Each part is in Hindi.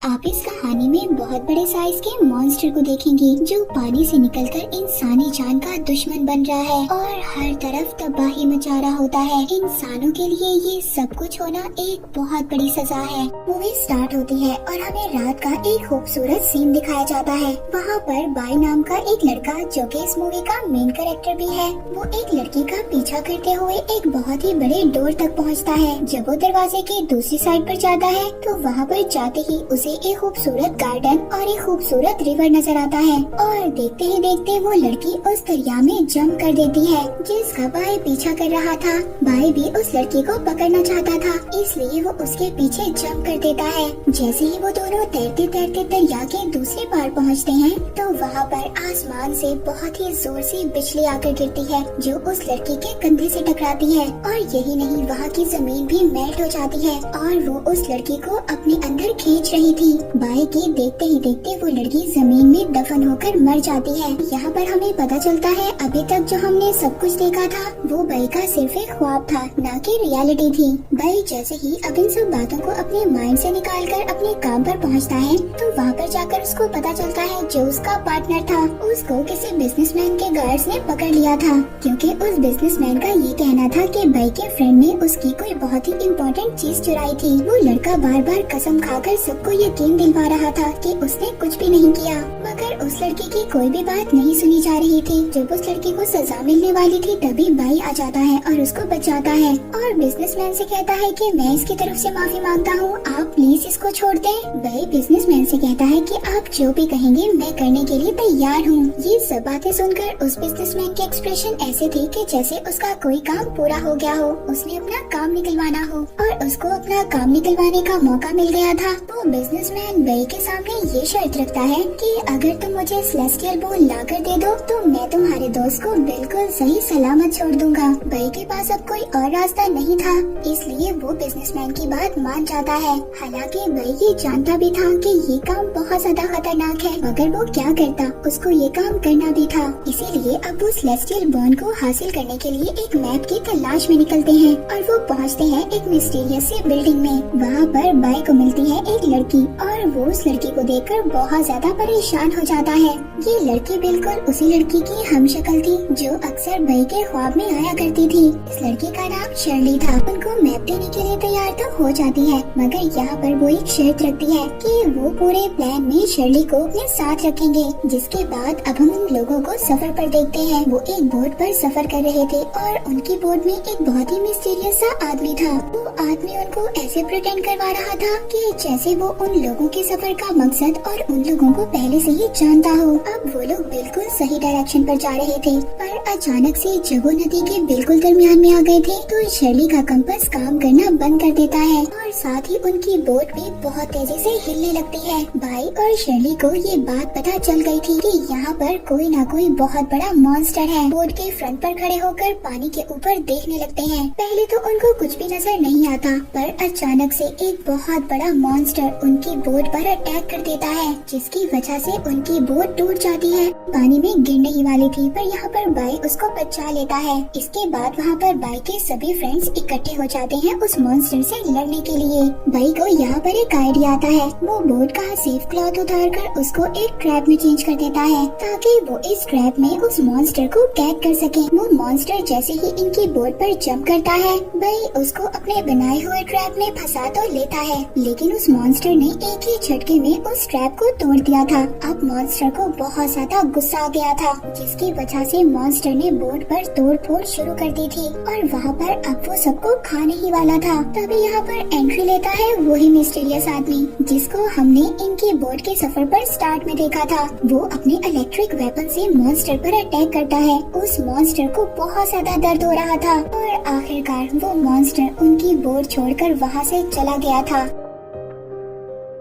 आप इस कहानी में बहुत बड़े साइज के मॉन्स्टर को देखेंगे जो पानी से निकलकर इंसानी जान का दुश्मन बन रहा है और हर तरफ तबाही मचा रहा होता है। इंसानों के लिए ये सब कुछ होना एक बहुत बड़ी सजा है। मूवी स्टार्ट होती है और हमें रात का एक खूबसूरत सीन दिखाया जाता है। वहाँ पर बाई नाम का एक लड़का जो कि इस मूवी का मेन कैरेक्टर भी है, वो एक लड़की का पीछा करते हुए एक बहुत ही बड़े डोर तक पहुँचता है। जब वो दरवाजे की दूसरी साइड पर जाता है तो वहाँ पर जाते ही उसे एक खूबसूरत गार्डन और एक खूबसूरत रिवर नजर आता है और देखते ही देखते वो लड़की उस दरिया में जंप कर देती है जिसका बाई पीछा कर रहा था। बाई भी उस लड़की को पकड़ना चाहता था, इसलिए वो उसके पीछे जंप कर देता है। जैसे ही वो दोनों तैरते तैरते दरिया के दूसरे पार पहुंचते हैं तो वहाँ पर आसमान से बहुत ही जोर से बिजली आकर गिरती है जो उस लड़की के कंधे से टकराती है और यही नहीं, वहाँ की जमीन भी मेल्ट हो जाती है और वो उस लड़की को अपने अंदर खींच रही थी। बाई के देखते ही देखते वो लड़की जमीन में दफन होकर मर जाती है। यहाँ पर हमें पता चलता है अभी तक जो हमने सब कुछ देखा था वो बाई का सिर्फ एक ख्वाब था, न कि रियलिटी थी। बाई जैसे ही अब इन सब बातों को अपने माइंड से निकालकर अपने काम पर पहुँचता है तो वहाँ पर जाकर उसको पता चलता है जो उसका पार्टनर था उसको किसी बिजनेसमैन के गार्ड्स ने पकड़ लिया था, क्योंकि उस बिजनेसमैन का ये कहना था कि बाई के फ्रेंड ने उसकी कोई बहुत ही इम्पोर्टेंट चीज चुराई थी। वो लड़का बार बार कसम खाकर सबको यकीन दिलवा रहा था कि उसने कुछ भी नहीं किया, मगर उस लड़की की कोई भी बात नहीं सुनी जा रही थी। जब उस लड़की को सजा मिलने वाली थी तभी बाई आ जाता है और उसको बचाता है और बिजनेसमैन से कहता है कि मैं इसकी तरफ से माफी मांगता हूँ, आप प्लीज इसको छोड़ दें। बाई बिजनेसमैन से कहता है कि आप जो भी कहेंगे मैं करने के लिए तैयार हूँ। ये सब बातें सुनकर उस बिजनेसमैन के एक्सप्रेशन ऐसे थे कि जैसे उसका कोई काम पूरा हो गया हो, उसने अपना काम निकलवाना हो और उसको अपना काम निकलवाने का मौका मिल गया था। तो बिजनेसमैन बाई के सामने ये शर्त रखता है कि अगर तुम मुझे सेलेस्टियल बोल ला कर दे दो तो मैं तुम्हारे दोस्त को बिल्कुल सही सलामत छोड़ दूंगा। बाई के पास अब कोई और रास्ता नहीं था, इसलिए वो बिजनेसमैन की बात मान जाता है। हालांकि बाई ये जानता भी था कि ये काम बहुत ज्यादा खतरनाक है, मगर वो क्या करता, उसको ये काम करना भी था। इसीलिए अब वो सेलेस्टियल बॉन्ड को हासिल करने के लिए एक मैप की तलाश में निकलते हैं और वो पहुंचते हैं एक मिस्टीरियस सी बिल्डिंग में। वहाँ पर बाई को मिलती है एक लड़की और वो उस लड़की को देखकर बहुत ज्यादा परेशान हो जाता है। ये लड़की बिल्कुल उसी लड़की की हमशक्ल थी जो अक्सर बाई के ख्वाब में आया करती थी। इस लड़की का नाम शर्ली था। उनको मैप देने के लिए तैयार तो हो जाती है, मगर यहाँ पर वो एक शर्त रखती है कि वो पूरे प्लान में शर्ली को अपने साथ रखेंगे। जिसके बाद अब हम उन लोगों को सफर पर देखते हैं। वो एक बोट पर सफर कर रहे थे और उनकी बोट में एक बहुत ही मिस्टीरियस सा आदमी था। वो आदमी उनको ऐसे प्रिटेंड करवा रहा था कि जैसे वो उन लोगों के सफर का मकसद और उन लोगों को पहले से ही जानता हो। अब वो लोग बिल्कुल सही डायरेक्शन पर जा रहे थे, पर अचानक से जब वो नदी के बिल्कुल दरमियान में आ गए थे तो शर्ली का कंपास काम करना बंद कर देता है और साथ ही उनकी बोट भी बहुत तेजी से हिलने लगती है। बाई और शर्ली को ये बात पता चल गई थी कि यहाँ पर कोई ना कोई बहुत बड़ा मॉन्स्टर है। बोट के फ्रंट पर खड़े होकर पानी के ऊपर देखने लगते हैं। पहले तो उनको कुछ भी नजर नहीं आता, पर अचानक से एक बहुत बड़ा मॉन्स्टर उनकी बोट पर अटैक कर देता है, जिसकी वजह से उनकी बोट टूट जाती है। पानी में गिरने ही वाली थी, पर यहाँ पर बाई उसको बचा लेता है। इसके बाद वहाँ पर बाई के सभी फ्रेंड्स इकट्ठे हो जाते हैं उस मॉन्स्टर से लड़ने के लिए। बाई को यहाँ पर एक आइडिया आता है। वो बोट का सेफ क्लॉथ उतार कर उसको एक ट्रैप में चेंज कर देता है ताकि वो इस ट्रैप में उस मॉन्स्टर को कैद कर सके। वो मॉन्स्टर जैसे ही इनकी बोट पर जंप करता है, बाई उसको अपने बनाए हुए ट्रैप में फंसा तो लेता है, लेकिन उस मॉन्स्टर ने एक ही झटके में उस ट्रैप को तोड़ दिया था। अब मॉन्स्टर को बहुत ज्यादा गुस्सा आ गया था, जिसकी वजह से मॉन्स्टर ने बोट पर तोड़ फोड़ शुरू कर दी थी और वहाँ पर अब वो सबको खाने ही वाला था। तभी यहाँ पर एंट्री लेता है वही मिस्टीरियस आदमी जिसको हमने इनकी बोट के सफर पर स्टार्ट में देखा था। वो अपने इलेक्ट्रिक वेपन से मॉन्स्टर पर अटैक करता है। उस मॉन्स्टर को बहुत ज्यादा दर्द हो रहा था और आखिरकार वो मॉन्स्टर उनकी बोट छोड़कर वहाँ से चला गया था।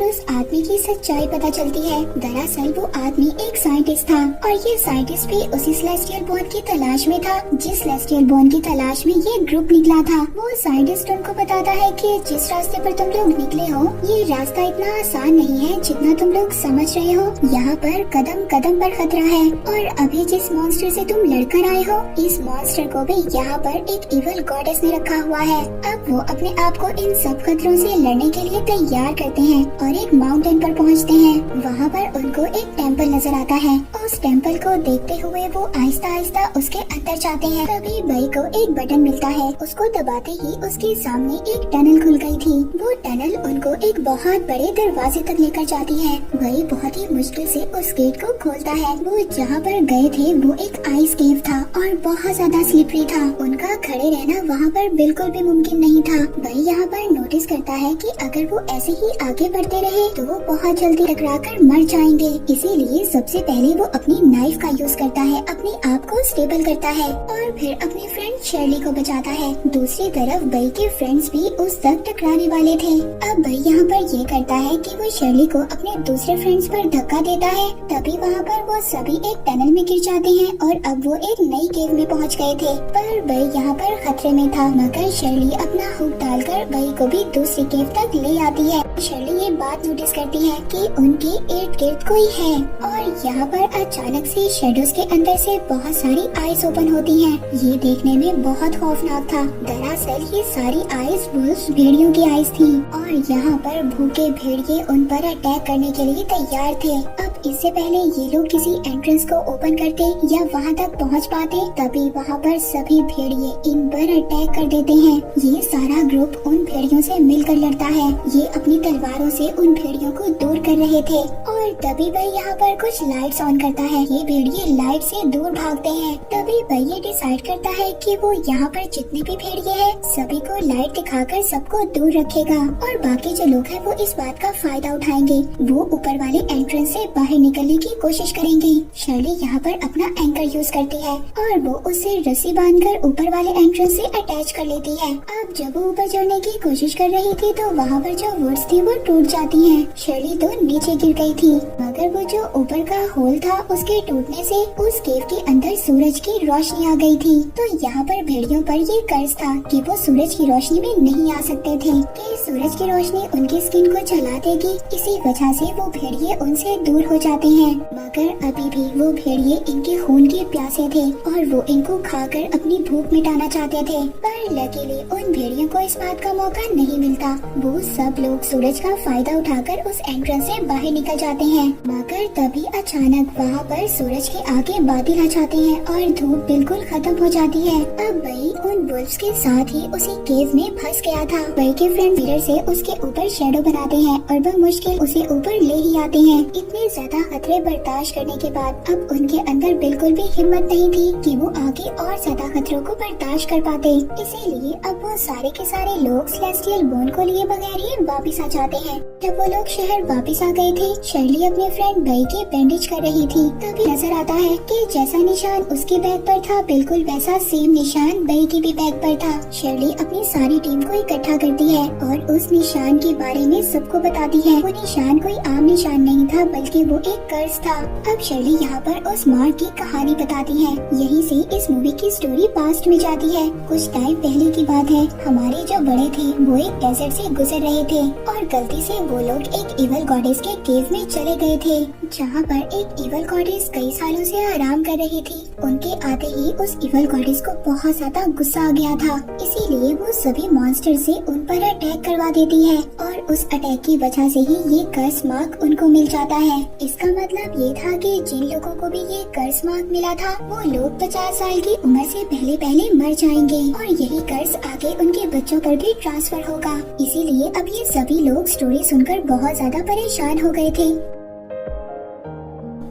उस आदमी की सच्चाई पता चलती है। दरअसल वो आदमी एक साइंटिस्ट था और ये साइंटिस्ट भी उसी सेलेस्टियल बॉन्ड की तलाश में था जिस सेलेस्टियल बॉन्ड की तलाश में ये ग्रुप निकला था। वो साइंटिस्ट उनको बताता है कि जिस रास्ते पर तुम लोग निकले हो ये रास्ता इतना आसान नहीं है जितना तुम लोग समझ रहे हो। यहाँ पर कदम कदम पर खतरा है और अभी जिस मॉन्स्टर से तुम लड़कर आए हो इस मॉन्स्टर को भी यहाँ पर एक इवल गॉडेस ने रखा हुआ है। अब वो अपने आप को इन सब खतरों से लड़ने के लिए तैयार करते हैं और और एक माउंटेन पर पहुंचते हैं। वहाँ पर उनको एक टेम्पल नजर आता है। उस टेम्पल को देखते हुए वो आहिस्ता आहिस्ता उसके अंदर जाते हैं। तभी बई को एक बटन मिलता है। उसको दबाते ही उसके सामने एक टनल खुल गई थी। वो टनल उनको एक बहुत बड़े दरवाजे तक लेकर जाती है। बई बहुत ही मुश्किल से उस गेट को खोलता है। वो जहाँ पर गए थे वो एक आइस केव था और बहुत ज्यादा स्लिपरी था। उनका खड़े रहना वहाँ पर बिल्कुल भी मुमकिन नहीं था। बई यहाँ पर नोटिस करता है कि अगर वो ऐसे ही आगे बढ़ते रहे तो वो बहुत जल्दी टकरा कर मर जाएंगे। इसीलिए सबसे पहले वो अपनी नाइफ का यूज करता है, अपने आप को स्टेबल करता है और फिर अपनी फ्रेंड शर्ली को बचाता है। दूसरी तरफ बई के फ्रेंड्स भी उस तक टकराने वाले थे। अब बई यहाँ पर ये करता है कि वो शर्ली को अपने दूसरे फ्रेंड्स पर धक्का देता है। तभी वहाँ पर वो सभी एक टनल में गिर जाते हैं और अब वो एक नई केव में पहुँच गए थे। पर बई यहाँ पर खतरे में था, मगर शर्ली अपना हुक डालकर बई को भी दूसरी केव तक ले आती है। शर्ली ये बात नोटिस करती है कि उनके इर्द गिर्द कोई है और यहाँ पर अचानक से शेडोज के अंदर से बहुत सारी आईज ओपन होती हैं। ये देखने में बहुत खौफनाक था। दरअसल ये सारी आईज वुल्फ भेड़ियों की आईज थी और यहाँ पर भूखे भेड़िए उन पर अटैक करने के लिए तैयार थे। अब इससे पहले ये लोग किसी एंट्रेंस को ओपन करते या वहाँ तक पहुँच पाते, तभी वहाँ पर सभी भेड़िए इन पर अटैक कर देते हैं। ये सारा ग्रुप उन भेड़ियों से मिलकर लड़ता है। ये अपनी तलवारों से उन भेड़ियों को दूर कर रहे थे और तभी भाई यहाँ पर कुछ लाइट्स ऑन करता है। ये भेड़िए लाइट से दूर भागते हैं। तभी भाई ये डिसाइड करता है कि वो यहाँ पर जितने भी भेड़िए हैं सभी को लाइट दिखाकर सबको दूर रखेगा और बाकी जो लोग हैं वो इस बात का फायदा उठाएंगे। वो ऊपर वाले एंट्रेंस से बाहर निकलने की कोशिश करेंगे। शर्ली यहाँ पर अपना एंकर यूज करती है और वो उसे रस्सी बांधकर ऊपर वाले एंट्रेंस से अटैच कर लेती है। अब जब वो ऊपर चढ़ने की कोशिश कर रही थी तो वहाँ पर जो वुड्स थी वो टूट जाती हैं। शर्ली तो नीचे गिर गई थी, मगर वो जो ऊपर का होल था उसके टूटने से उस केव के अंदर सूरज की रोशनी आ गई थी। तो यहाँ पर भेड़ियों पर ये कर्ज था कि वो सूरज की रोशनी में नहीं आ सकते थे कि सूरज की रोशनी उनकी स्किन को जला देगी। इसी वजह से वो भेड़िए उनसे दूर हो जाते हैं। मगर अभी भी वो भेड़िए इनके खून के प्यासे थे और वो इनको खाकर अपनी भूख मिटाना चाहते थे। पर लकीली उन भेड़ियों को इस बात का मौका नहीं मिलता। वो सब लोग सूरज का फायदा उठाकर उस एंट्रेंस से बाहर निकल जाते हैं। मगर तभी अचानक वहाँ पर सूरज के आगे बादल आ जाते हैं और धूप बिल्कुल खत्म हो जाती है। अब बई उन वुल्फ्स के साथ ही उसी केव में फंस गया था। बई के फ्रेंड मिरर से उसके ऊपर शेडो बनाते हैं और बमुश्किल उसे ऊपर ले ही आते हैं। इतने ज्यादा खतरे बर्दाश्त करने के बाद अब उनके अंदर बिल्कुल भी हिम्मत नहीं थी कि वो आगे और ज्यादा खतरों को बर्दाश्त कर पाते। इसीलिए अब वो सारे के सारे लोग सेलेस्टियल बोन को लिए बगैर ही वापिस आ जाते हैं। जब वो लोग शहर वापिस आ गए थे, शर्ली अपने फ्रेंड बई की बैंडेज कर रही थी। तभी नजर आता है कि जैसा निशान उसके बैग पर था बिल्कुल वैसा सेम निशान बई के भी बैग पर था। शर्ली अपनी सारी टीम को इकट्ठा करती है और उस निशान के बारे में सबको बताती है। वो निशान कोई आम निशान नहीं था बल्कि वो एक कर्ज था। अब शर्ली यहाँ पर उस मार्क की कहानी बताती है। यहीं से इस मूवी की स्टोरी पास्ट में जाती है। कुछ टाइम पहले की बात है। हमारे जो बड़े थे वो एक डेजर्ट से गुजर रहे थे और गलती से वो लोग एक इवल गॉडेस के केव में चले गए थे, जहाँ पर एक इवल गॉडेस कई सालों से आराम कर रही थी। उनके आते ही उस इवल गॉडेस को बहुत ज्यादा गुस्सा आ गया था। इसीलिए वो सभी मॉन्स्टर से उन पर अटैक करवा देती है और उस अटैक की वजह से ही ये कर्स मार्क उनको मिल जाता है। इसका मतलब ये था कि जिन लोगों को भी ये कर्स मार्क मिला था वो लोग 50 साल की उम्र से पहले पहले मर जाएंगे और यही कर्स आगे उनके बच्चों पर भी ट्रांसफर होगा। इसीलिए अब ये सभी लोग स्टोरी सुनकर बहुत ज्यादा परेशान हो गए थे।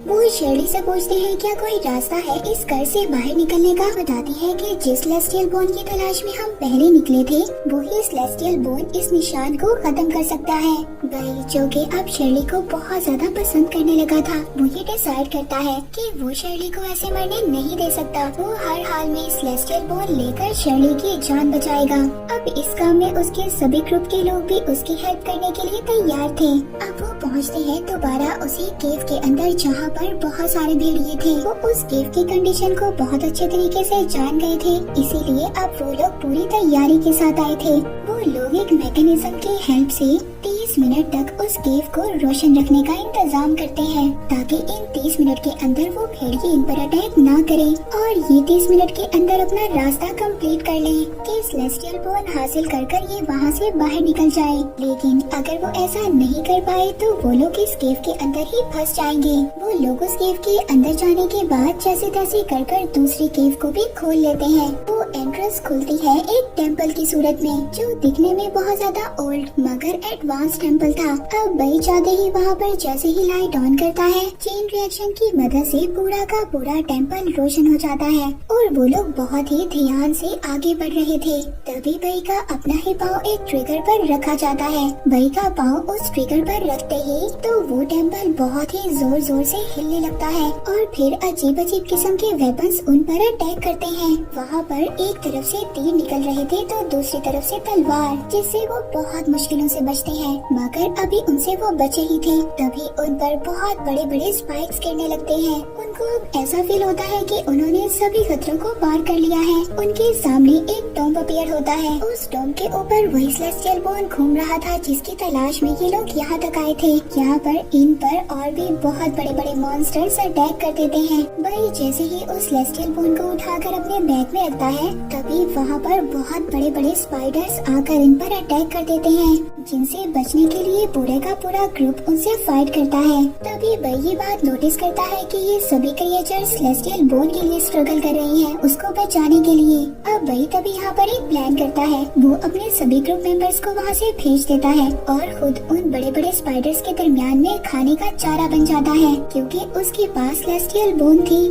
वो शर्ली से पूछते हैं क्या कोई रास्ता है इस घर से बाहर निकलने का। बताती है कि जिस सेलेस्टियल बोन की तलाश में हम पहले निकले थे वो ही सेलेस्टियल बोन इस निशान को खत्म कर सकता है। वही जो कि अब शर्ली को बहुत ज्यादा पसंद करने लगा था। वो ये डिसाइड करता है कि वो शर्ली को ऐसे मरने नहीं दे सकता। वो हर हाल में सेलेस्टियल बोन लेकर शर्ली की जान बचाएगा। अब इस काम में उसके सभी ग्रुप के लोग भी उसकी हेल्प करने के लिए तैयार थे। अब वो पहुँचते हैं दोबारा उसी केव के अंदर जहाँ पर बहुत सारे भेड़िए थे। वो उस केव की कंडीशन को बहुत अच्छे तरीके से जान गए थे, इसीलिए अब वो लोग पूरी तैयारी के साथ आए थे। वो लोग एक मैकेनिज्म की हेल्प से 30 30 मिनट तक उस केव को रोशन रखने का इंतजाम करते हैं ताकि इन 30 मिनट के अंदर वो भेड़िए इन पर अटैक ना करे और ये 30 मिनट के अंदर अपना रास्ता कंप्लीट कर ले कि सेलेस्टियल बोन हासिल कर ये वहाँ से बाहर निकल जाए। लेकिन अगर वो ऐसा नहीं कर पाए तो वो लोग इस केव के अंदर ही फंस जाएंगे। वो लोग उस केव के अंदर जाने के बाद जैसे तैसे कर दूसरी केव को भी खोल लेते हैं। वो एंट्रेंस खुलती है एक टेम्पल की सूरत में जो दिखने में बहुत ज्यादा ओल्ड मगर एडवांस टेम्पल था। अब बई जाते ही वहाँ पर जैसे ही लाइट ऑन करता है चेन रिएक्शन की मदद से पूरा का पूरा टेम्पल रोशन हो जाता है और वो लोग बहुत ही ध्यान से आगे बढ़ रहे थे। तभी बई का अपना ही पाँव एक ट्रिगर पर रखा जाता है। बई का पाँव उस ट्रिगर पर रखते ही तो वो टेम्पल बहुत ही जोर जोर से हिलने लगता है और फिर अजीब अजीब किस्म के वेपन्स उन पर अटैक करते हैं। वहाँ पर एक तरफ से तीर निकल रहे थे तो दूसरी तरफ से तलवार, जिससे वो बहुत मुश्किलों से बचते हैं मगर अभी उनसे वो बचे ही थे। तभी उन पर बहुत बड़े बड़े स्पाइक्स गिरने लगते हैं। उनको अब ऐसा फील होता है कि उन्होंने सभी खतरों को पार कर लिया है। उनके सामने एक टॉम्ब अपीयर होता है। उस टॉम्ब के ऊपर वही सेलेस्टियल बोन घूम रहा था जिसकी तलाश में ये लोग यहाँ तक आए थे। यहाँ पर इन पर और भी बहुत बड़े बड़े मॉन्स्टर्स अटैक कर देते हैं। भाई जैसे ही उस सेलेस्टियल बोन को उठाकर अपने बैग में रखता है तभी वहाँ पर बहुत बड़े बड़े स्पाइडर्स आकर इन पर अटैक कर देते हैं, जिनसे बचने के लिए पूरे का पूरा ग्रुप उनसे फाइट करता है। तभी भाई ये बात नोटिस करता है कि ये सभी क्रिएचर सेलेस्टियल बोन के लिए स्ट्रगल कर रही हैं उसको बचाने के लिए। अब भाई तभी यहाँ पर एक प्लान करता है। वो अपने सभी ग्रुप मेंबर्स को वहाँ से भेज देता है और खुद उन बड़े बड़े स्पाइडर्स के दरमियान में खाने का चारा बन जाता है क्योंकि उसके पास सेलेस्टियल बोन थी।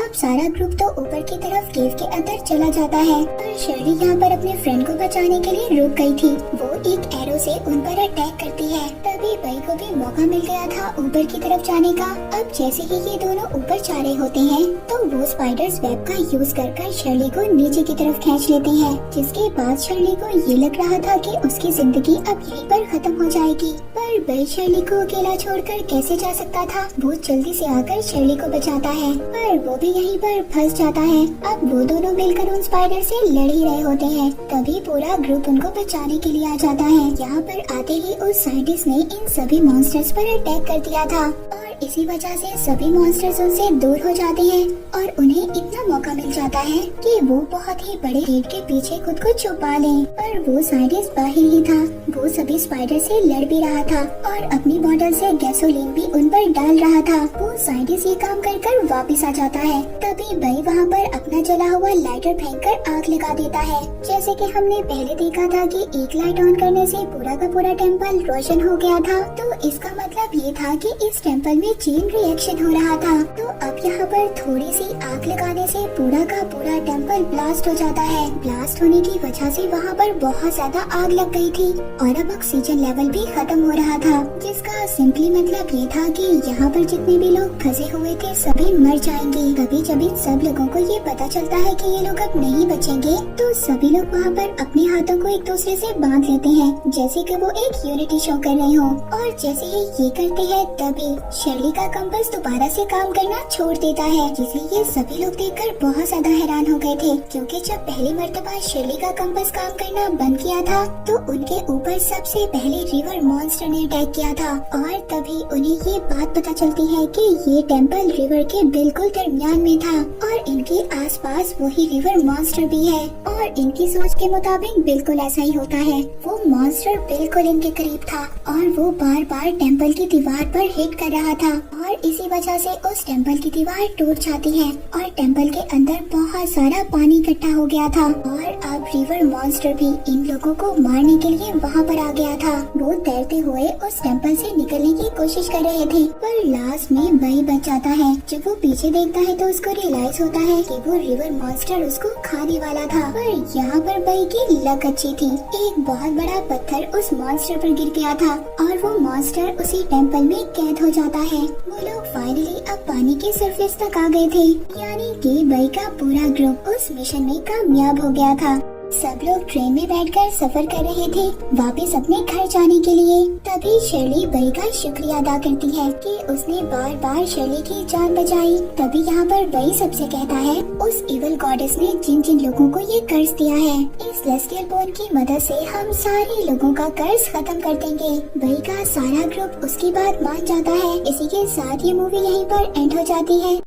अब सारा ग्रुप तो ऊपर की तरफ केव के अंदर चला जाता है पर शर्ली यहाँ पर अपने फ्रेंड को बचाने के लिए रुक गई थी। वो एक एरो से उन पर अटैक करती है। तभी बई को भी मौका मिल गया था ऊपर की तरफ जाने का। अब जैसे ही ये दोनों ऊपर जा रहे होते हैं तो वो स्पाइडर्स वेब का यूज कर शर्ली को नीचे की तरफ खींच लेते हैं, जिसके बाद शर्ली को ये लग रहा था कि उसकी जिंदगी अब यहीं पर खत्म हो जाएगी। पर बई शर्ली को अकेला छोड़कर कैसे जा सकता था। वो जल्दी से आकर शर्ली को बचाता है पर वो भी यहीं पर फंस जाता है। अब वो दोनों मिलकर उन स्पाइडर से लड़ ही रहे होते हैं। तभी पूरा ग्रुप उनको बचाने के लिए आ जाता है। यहाँ पर आते ही उस साइंटिस्ट ने इन सभी मॉन्स्टर्स पर अटैक कर दिया था और इसी वजह से सभी मॉन्स्टर्स उनसे दूर हो जाते हैं और उन्हें इतना मौका मिल जाता है कि वो बहुत ही बड़े गेट के पीछे खुद को छुपा लें। पर वो साइंटिस्ट बाहर ही था। वो सभी स्पाइडर से लड़ भी रहा था और अपनी बॉटल से गैसोलीन भी उन पर डाल रहा था। वो साइंटिस्ट ये काम कर वापिस आ जाता है। तभी बई वहाँ पर अपना जला हुआ लाइटर फेंककर आग लगा देता है। जैसे कि हमने पहले देखा था कि एक लाइट ऑन करने से पूरा का पूरा टेम्पल रोशन हो गया था, तो इसका मतलब ये था कि इस टेम्पल में चेन रिएक्शन हो रहा था। तो अब यहाँ पर थोड़ी सी आग लगाने से पूरा का पूरा टेम्पल ब्लास्ट हो जाता है। ब्लास्ट होने की वजह से वहाँ पर बहुत ज्यादा आग लग गई थी और अब ऑक्सीजन लेवल भी खत्म हो रहा था, जिसका सिंपली मतलब ये था कि यहाँ पर जितने भी लोग फंसे हुए थे सभी मर जाएंगे। तभी जब इन सब लोगों को ये पता चलता है कि ये लोग अब नहीं बचेंगे तो सभी लोग वहाँ पर अपने हाथों को एक दूसरे से बांध लेते हैं जैसे कि वो एक यूनिटी शो कर रहे हो। और जैसे ही ये करते हैं तभी शर्ली का कंपास दोबारा से काम करना छोड़ देता है, जिसे ये सभी लोग देखकर बहुत ज्यादा हैरान हो गए थे क्योंकि जब पहली मर्तबा शर्ली का कंपास काम करना बंद किया था तो उनके ऊपर सबसे पहले रिवर मॉन्स्टर ने अटैक किया था। और तभी उन्हें ये बात पता चलती है कि ये टेम्पल रिवर के बिल्कुल दरमियान में था और इनके आसपास वही रिवर मॉन्स्टर भी है। और इनकी सोच के मुताबिक बिल्कुल ऐसा ही होता है। वो मॉन्स्टर बिल्कुल इनके करीब था और वो बार बार टेम्पल की दीवार पर हिट कर रहा था और इसी वजह से उस टेम्पल की दीवार टूट जाती है और टेम्पल के अंदर बहुत सारा पानी इकट्ठा हो गया था। और अब रिवर मॉन्स्टर भी इन लोगों को मारने के लिए वहाँ पर आ गया था। वो तैरते हुए उस टेम्पल से निकलने की कोशिश कर रहे थे पर लास्ट में बई बच जाता है। जब वो पीछे देखता है तो उसको रियलाइज होता है कि वो रिवर मॉन्स्टर उसको खाने वाला था। पर यहाँ पर बई की लक अच्छी थी। एक बहुत बड़ा पत्थर उस मॉन्स्टर पर गिर गया था और वो मॉन्स्टर उसी टेम्पल में कैद हो जाता है। वो लोग फाइनली अब पानी के सरफेस तक आ गए थे, यानी कि बई का पूरा ग्रुप उस मिशन में कामयाब हो गया था। सब लोग ट्रेन में बैठकर सफर कर रहे थे वापस अपने घर जाने के लिए। तभी शर्ली बई का शुक्रिया अदा करती है कि उसने बार बार शर्ली की जान बचाई। तभी यहाँ पर बई सबसे कहता है उस इवल गॉडेस ने जिन जिन लोगों को ये कर्ज दिया है, इस सेलेस्टियल बोन की मदद से हम सारे लोगों का कर्ज खत्म कर देंगे। बई का सारा ग्रुप उसकी बात मान जाता है। इसी के साथ ये मूवी यहीं पर एंड हो जाती है।